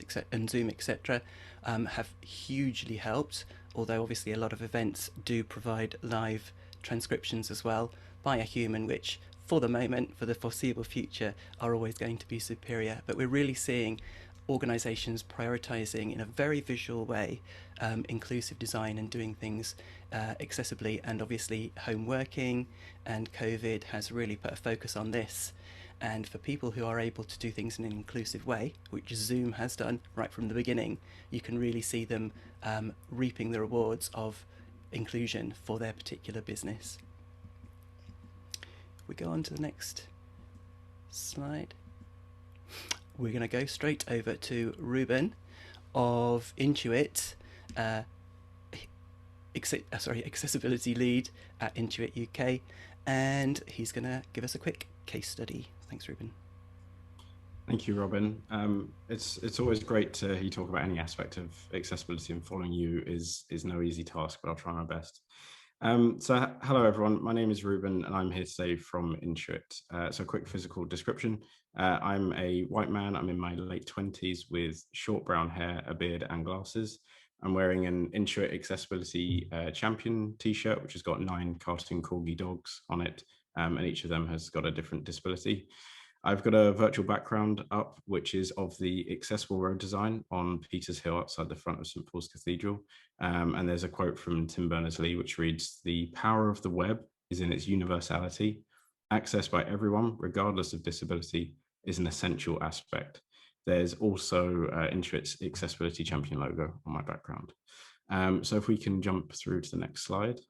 etc., have hugely helped. Although obviously a lot of events do provide live transcriptions as well by a human, which for the moment, for the foreseeable future, are always going to be superior. But we're really seeing organisations prioritising in a very visual way inclusive design and doing things accessibly, and obviously home working and COVID has really put a focus on this. And for people who are able to do things in an inclusive way, which Zoom has done right from the beginning, you can really see them reaping the rewards of inclusion for their particular business. We go on to the next slide. We're going to go straight over to Reuben of Intuit, accessibility lead at Intuit UK, and he's going to give us a quick case study. Thanks, Reuben. Thank you, Robin. It's always great to hear you talk about any aspect of accessibility, and following you is no easy task, but I'll try my best. So hello everyone, my name is Reuben and I'm here today from Intuit. So a quick physical description. I'm a white man, I'm in my late 20s with short brown hair, a beard and glasses. I'm wearing an Intuit Accessibility Champion t-shirt, which has got 9 cartoon corgi dogs on it, and each of them has got a different disability. I've got a virtual background up, which is of the accessible road design on Peters Hill outside the front of St. Paul's Cathedral. And there's a quote from Tim Berners-Lee, which reads, "The power of the web is in its universality. Access by everyone, regardless of disability, is an essential aspect." There's also Intuit's Accessibility Champion logo on my background. So if we can jump through to the next slide.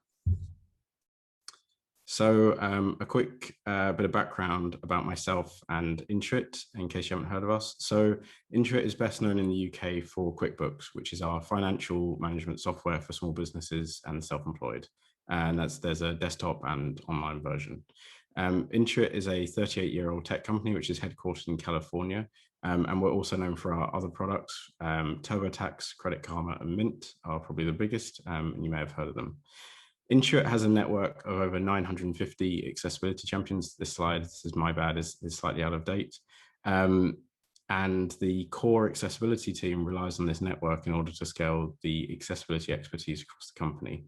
So a quick bit of background about myself and Intuit, in case you haven't heard of us. So Intuit is best known in the UK for QuickBooks, which is our financial management software for small businesses and self-employed. And there's a desktop and online version. Intuit is a 38-year-old tech company, which is headquartered in California. And we're also known for our other products. TurboTax, Credit Karma, and Mint are probably the biggest, and you may have heard of them. Intuit has a network of over 950 accessibility champions. This slide, this is my bad, is slightly out of date. And the core accessibility team relies on this network in order to scale the accessibility expertise across the company.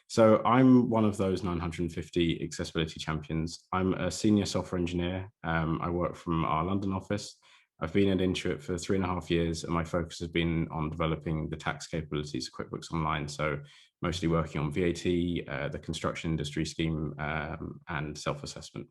So I'm one of those 950 accessibility champions. I'm a senior software engineer. I work from our London office. I've been at Intuit for 3.5 years, and my focus has been on developing the tax capabilities of QuickBooks Online. So mostly working on VAT, the construction industry scheme, and self-assessment.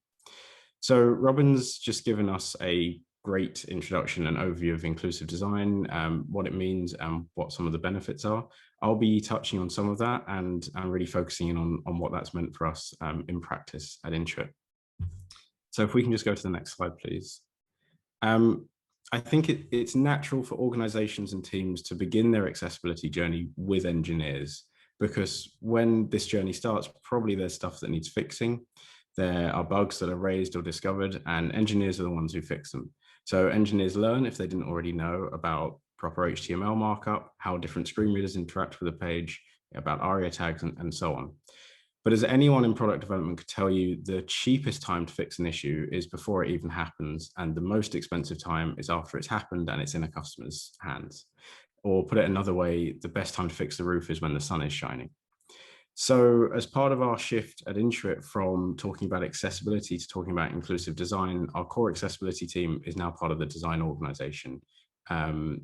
So Robin's just given us a great introduction and overview of inclusive design, what it means and what some of the benefits are. I'll be touching on some of that and really focusing in on what that's meant for us in practice at Intuit. So if we can just go to the next slide, please. I think it's natural for organizations and teams to begin their accessibility journey with engineers, because when this journey starts, probably there's stuff that needs fixing. There are bugs that are raised or discovered, and engineers are the ones who fix them. So engineers learn, if they didn't already know, about proper HTML markup, how different screen readers interact with a page, about ARIA tags, and so on. But as anyone in product development could tell you, the cheapest time to fix an issue is before it even happens, and the most expensive time is after it's happened and it's in a customer's hands. Or put it another way, the best time to fix the roof is when the sun is shining. So as part of our shift at Intuit from talking about accessibility to talking about inclusive design, our core accessibility team is now part of the design organization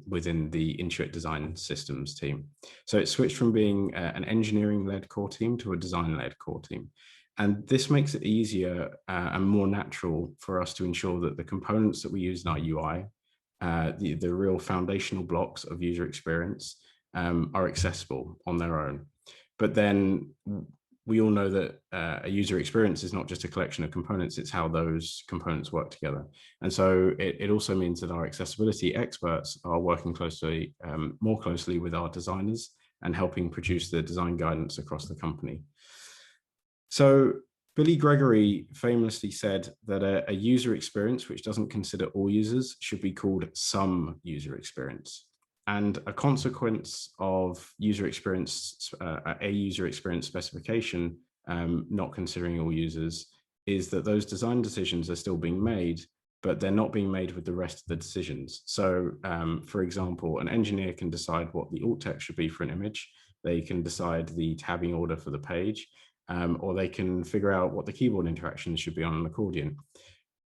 within the Intuit design systems team. So it switched from being an engineering-led core team to a design-led core team. And this makes it easier and more natural for us to ensure that the components that we use in our UI, the real foundational blocks of user experience, are accessible on their own. But then we all know that a user experience is not just a collection of components, it's how those components work together. And so it also means that our accessibility experts are working closely, more closely with our designers and helping produce the design guidance across the company. So Billy Gregory famously said that a user experience which doesn't consider all users should be called some user experience. And a consequence of user experience, a user experience specification, not considering all users, is that those design decisions are still being made, but they're not being made with the rest of the decisions. So for example, an engineer can decide what the alt text should be for an image. They can decide the tabbing order for the page, or they can figure out what the keyboard interactions should be on an accordion.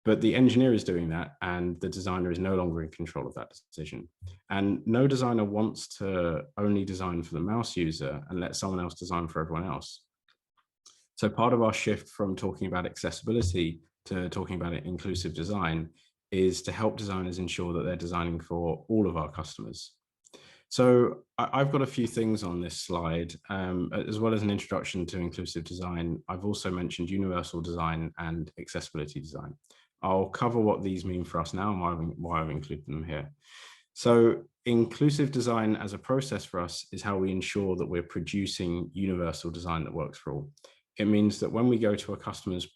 But the engineer is doing that, and the designer is no longer in control of that decision. And no designer wants to only design for the mouse user and let someone else design for everyone else. So part of our shift from talking about accessibility to talking about inclusive design is to help designers ensure that they're designing for all of our customers. So I've got a few things on this slide, as well as an introduction to inclusive design. I've also mentioned universal design and accessibility design. I'll cover what these mean for us now and why I've included them here. So inclusive design as a process for us is how we ensure that we're producing universal design that works for all. It means that when we go to a customer's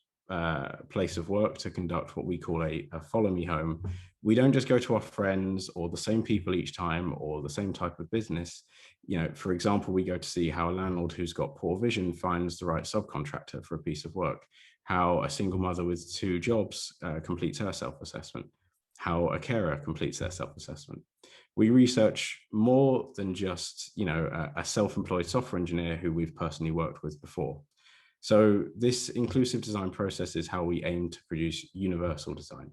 place of work to conduct what we call a follow me home, we don't just go to our friends or the same people each time or the same type of business. You know, for example, we go to see how a landlord who's got poor vision finds the right subcontractor for a piece of work, how a single mother with 2 jobs completes her self-assessment, how a carer completes their self-assessment. We research more than just, you know, a self-employed software engineer who we've personally worked with before. So this inclusive design process is how we aim to produce universal design.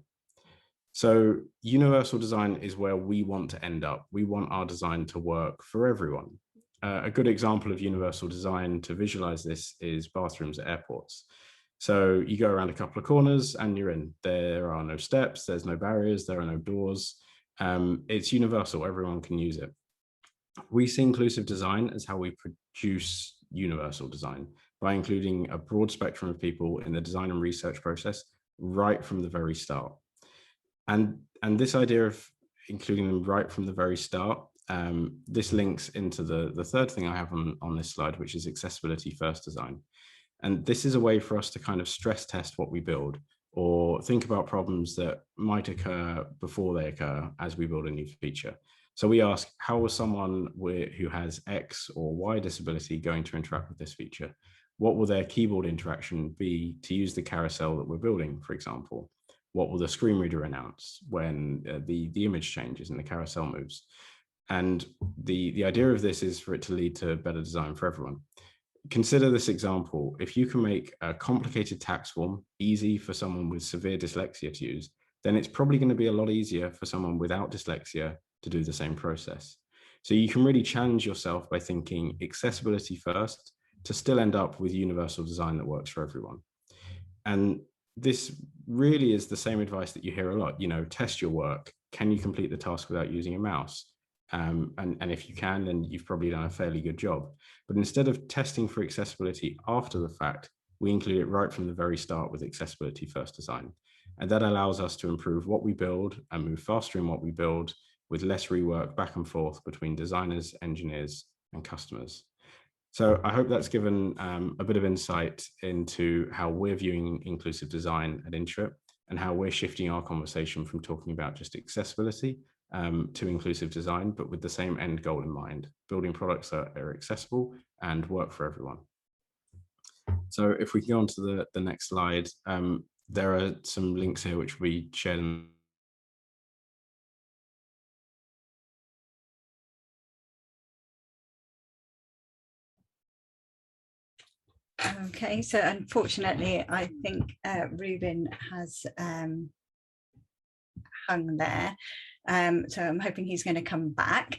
So universal design is where we want to end up. We want our design to work for everyone. A good example of universal design to visualize this is bathrooms at airports. So you go around a couple of corners and you're in. There are no steps, there's no barriers, there are no doors. It's universal, everyone can use it. We see inclusive design as how we produce universal design by including a broad spectrum of people in the design and research process right from the very start. And this idea of including them right from the very start, this links into the third thing I have on this slide, which is accessibility first design. And this is a way for us to kind of stress test what we build or think about problems that might occur before they occur as we build a new feature. So we ask, how will someone who has X or Y disability going to interact with this feature? What will their keyboard interaction be to use the carousel that we're building, for example? What will the screen reader announce when the image changes and the carousel moves? And the idea of this is for it to lead to better design for everyone. Consider this example. If you can make a complicated tax form easy for someone with severe dyslexia to use, then it's probably going to be a lot easier for someone without dyslexia to do the same process. So you can really challenge yourself by thinking accessibility first to still end up with universal design that works for everyone. And this really is the same advice that you hear a lot, you know, test your work. Can you complete the task without using a mouse? And if you can, then you've probably done a fairly good job. But instead of testing for accessibility after the fact, we include it right from the very start with accessibility first design. And that allows us to improve what we build and move faster in what we build with less rework back and forth between designers, engineers, and customers. So I hope that's given a bit of insight into how we're viewing inclusive design at Intuit and how we're shifting our conversation from talking about just accessibility to inclusive design, but with the same end goal in mind, building products that are accessible and work for everyone. So if we can go on to the next slide, there are some links here which we shared in. Okay, so unfortunately, I think Reuben has hung there. So I'm hoping he's going to come back.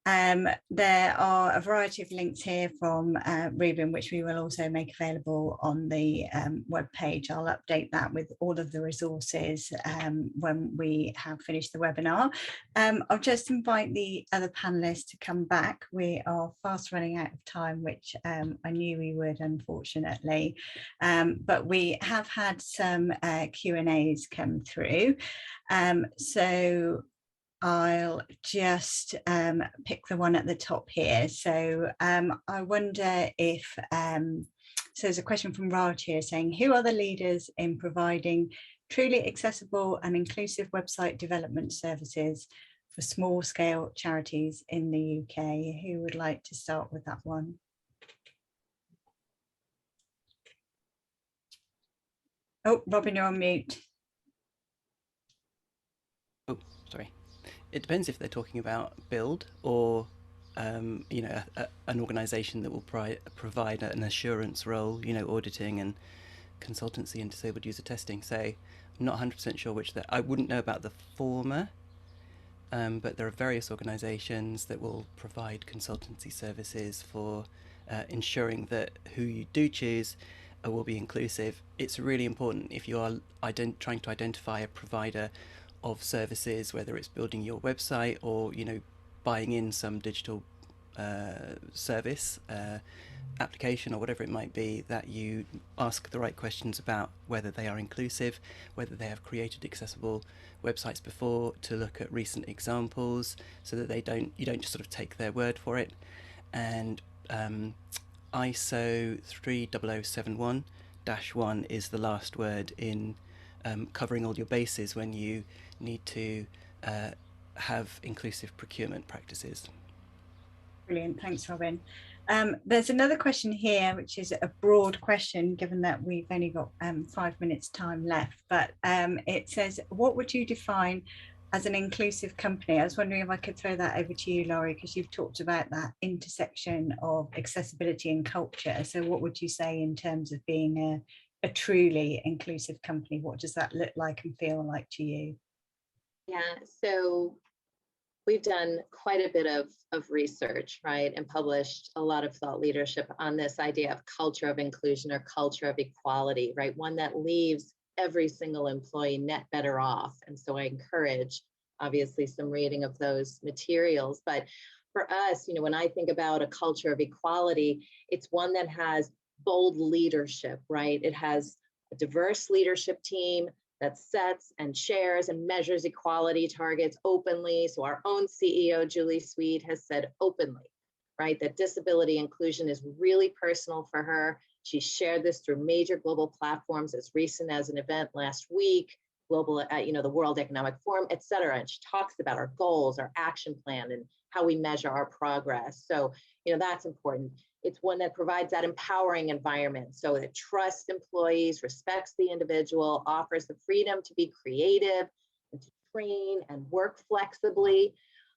There are a variety of links here from Reuben, which we will also make available on the web page. I'll update that with all of the resources when we have finished the webinar. I'll just invite the other panelists to come back. We are fast running out of time, which I knew we would, unfortunately, but we have had some Q&As come through. So I'll just pick the one at the top here. So I wonder if, so there's a question from Raj here saying, who are the leaders in providing truly accessible and inclusive website development services for small scale charities in the UK? Who would like to start with that one? Oh, Robin, you're on mute. Oh, sorry. It depends if they're talking about build or, you know, an organisation that will provide an assurance role, you know, auditing and consultancy and disabled user testing. So I'm not 100% sure which I wouldn't know about the former, but there are various organisations that will provide consultancy services for ensuring that who you do choose will be inclusive. It's really important if you are trying to identify a provider of services, whether it's building your website or, you know, buying in some digital service application or whatever it might be, that you ask the right questions about whether they are inclusive, whether they have created accessible websites before, to look at recent examples so that you don't just sort of take their word for it. And ISO 30071-1 is the last word in covering all your bases when you need to have inclusive procurement practices. Brilliant, thanks, Robin. There's another question here, which is a broad question, given that we've only got 5 minutes time left, but it says, what would you define as an inclusive company? I was wondering if I could throw that over to you, Laurie, because you've talked about that intersection of accessibility and culture. So what would you say in terms of being a truly inclusive company? What does that look like and feel like to you? Yeah, so we've done quite a bit of research, right, and published a lot of thought leadership on this idea of culture of inclusion or culture of equality, right? One that leaves every single employee net better off. And so I encourage, obviously, some reading of those materials. But for us, you know, when I think about a culture of equality, it's one that has bold leadership, right? It has a diverse leadership team that sets and shares and measures equality targets openly. So our own CEO, Julie Sweet, has said openly, right, that disability inclusion is really personal for her. She shared this through major global platforms as recent as an event last week, global, you know, the World Economic Forum, et cetera. And she talks about our goals, our action plan, and how we measure our progress. So, you know, that's important. It's one that provides that empowering environment, so it trusts employees, respects the individual, offers the freedom to be creative and to train and work flexibly,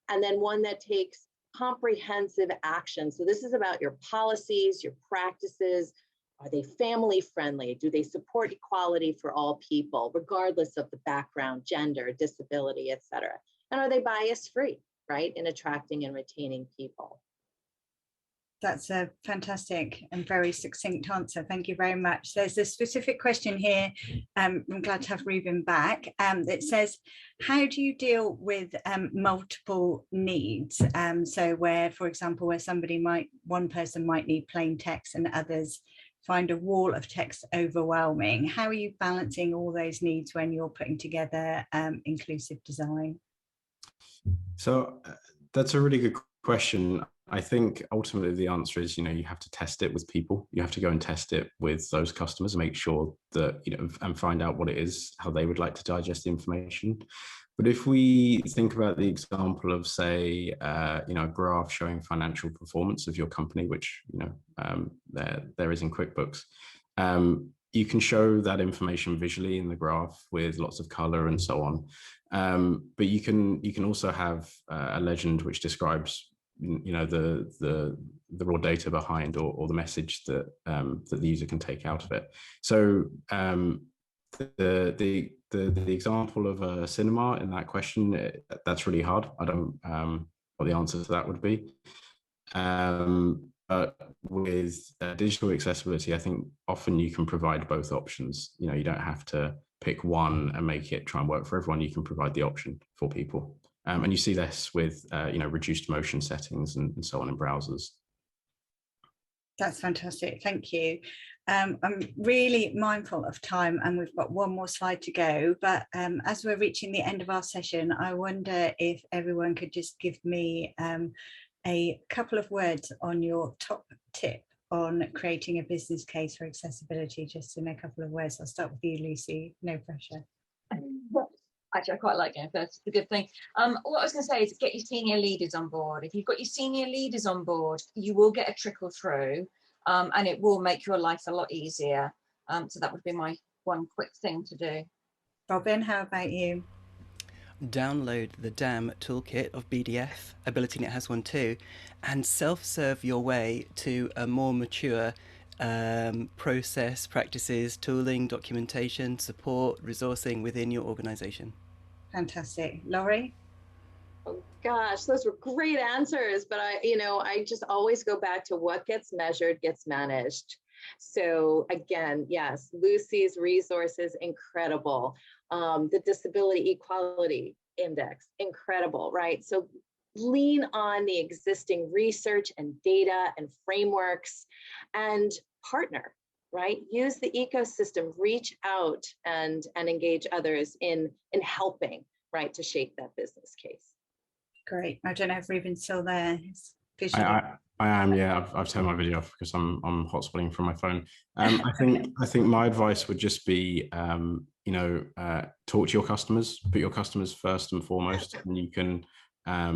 and then one that takes comprehensive action. So this is about your policies, your practices. Are they family friendly? Do they support equality for all people, regardless of the background, gender, disability, et cetera? And are they bias free, right, in attracting and retaining people? That's a fantastic and very succinct answer. Thank you very much. There's a specific question here. I'm glad to have Reuben back. That says, how do you deal with multiple needs? So where, for example, where one person might need plain text and others find a wall of text overwhelming. How are you balancing all those needs when you're putting together inclusive design? So that's a really good question. I think ultimately the answer is, you have to test it with people. You have to go and test it with those customers and make sure that, and find out what it is, how they would like to digest the information. But if we think about the example of, say, a graph showing financial performance of your company, which, there is in QuickBooks, you can show that information visually in the graph with lots of color and so on. But you can also have a legend which describes the raw data behind, or the message that that the user can take out of it. So the example of a cinema in that question, that's really hard. I don't what the answer to that would be. But with digital accessibility, I think often you can provide both options. You don't have to pick one and make it try and work for everyone. You can provide the option for people. And you see this with reduced motion settings and so on in browsers. That's fantastic. Thank you. I'm really mindful of time, and we've got one more slide to go. But as we're reaching the end of our session, I wonder if everyone could just give me a couple of words on your top tip on creating a business case for accessibility, just in a couple of words. I'll start with you, Lucy. No pressure. Actually, I quite like it. That's a good thing. What I was going to say is get your senior leaders on board. If you've got your senior leaders on board, you will get a trickle through, and it will make your life a lot easier. So that would be my one quick thing to do. Robin, how about you? Download the DAM toolkit of BDF. AbilityNet has one too, and self-serve your way to a more mature process, practices, tooling, documentation, support, resourcing within your organization. Fantastic. Laurie? Oh gosh, those were great answers, but I just always go back to what gets measured gets managed. So again, yes, Lucy's resources, incredible. The Disability Equality Index, incredible, right? So lean on the existing research and data and frameworks, and partner, right? Use the ecosystem, reach out and engage others in helping, right, to shape that business case. Great. I don't know if Reuben's still there. I am, yeah. I've turned my video off because I'm hotspotting from my phone. I think my advice would just be, talk to your customers, put your customers first and foremost, and you can, I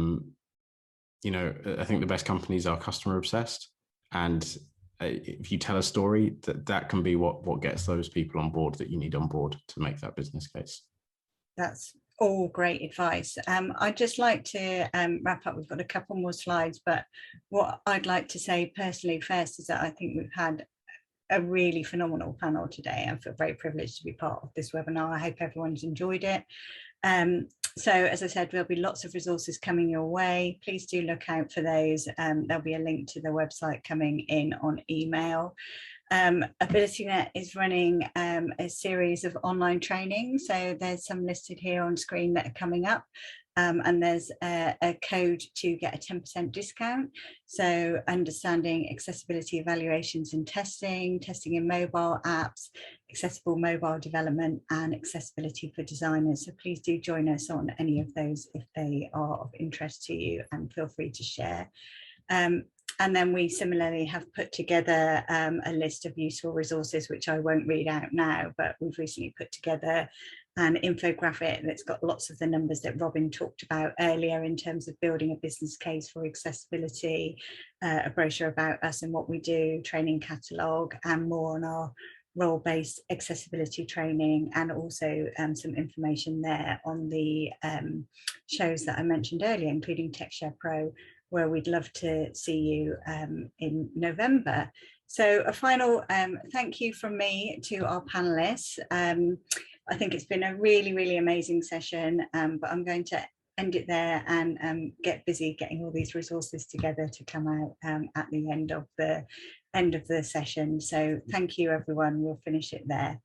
think the best companies are customer obsessed, and if you tell a story, that can be what gets those people on board that you need on board to make that business case. That's all great advice. I'd just like to wrap up. We've got a couple more slides, but what I'd like to say personally first is that I think we've had a really phenomenal panel today. I feel very privileged to be part of this webinar. I hope everyone's enjoyed it. So as I said, there'll be lots of resources coming your way. Please do look out for those. There'll be a link to the website coming in on email. AbilityNet is running a series of online training. So there's some listed here on screen that are coming up. And there's a code to get a 10% discount. So understanding accessibility evaluations and testing in mobile apps, accessible mobile development, and accessibility for designers. So please do join us on any of those if they are of interest to you, and feel free to share. And then we similarly have put together a list of useful resources, which I won't read out now, but we've recently put together an infographic that's got lots of the numbers that Robin talked about earlier in terms of building a business case for accessibility, a brochure about us and what we do, training catalogue, and more on our role-based accessibility training, and also some information there on the shows that I mentioned earlier, including TechShare Pro, where we'd love to see you in November. So a final thank you from me to our panelists. I think it's been a really, really amazing session, but I'm going to end it there and get busy getting all these resources together to come out at the end of the session. So thank you, everyone. We'll finish it there.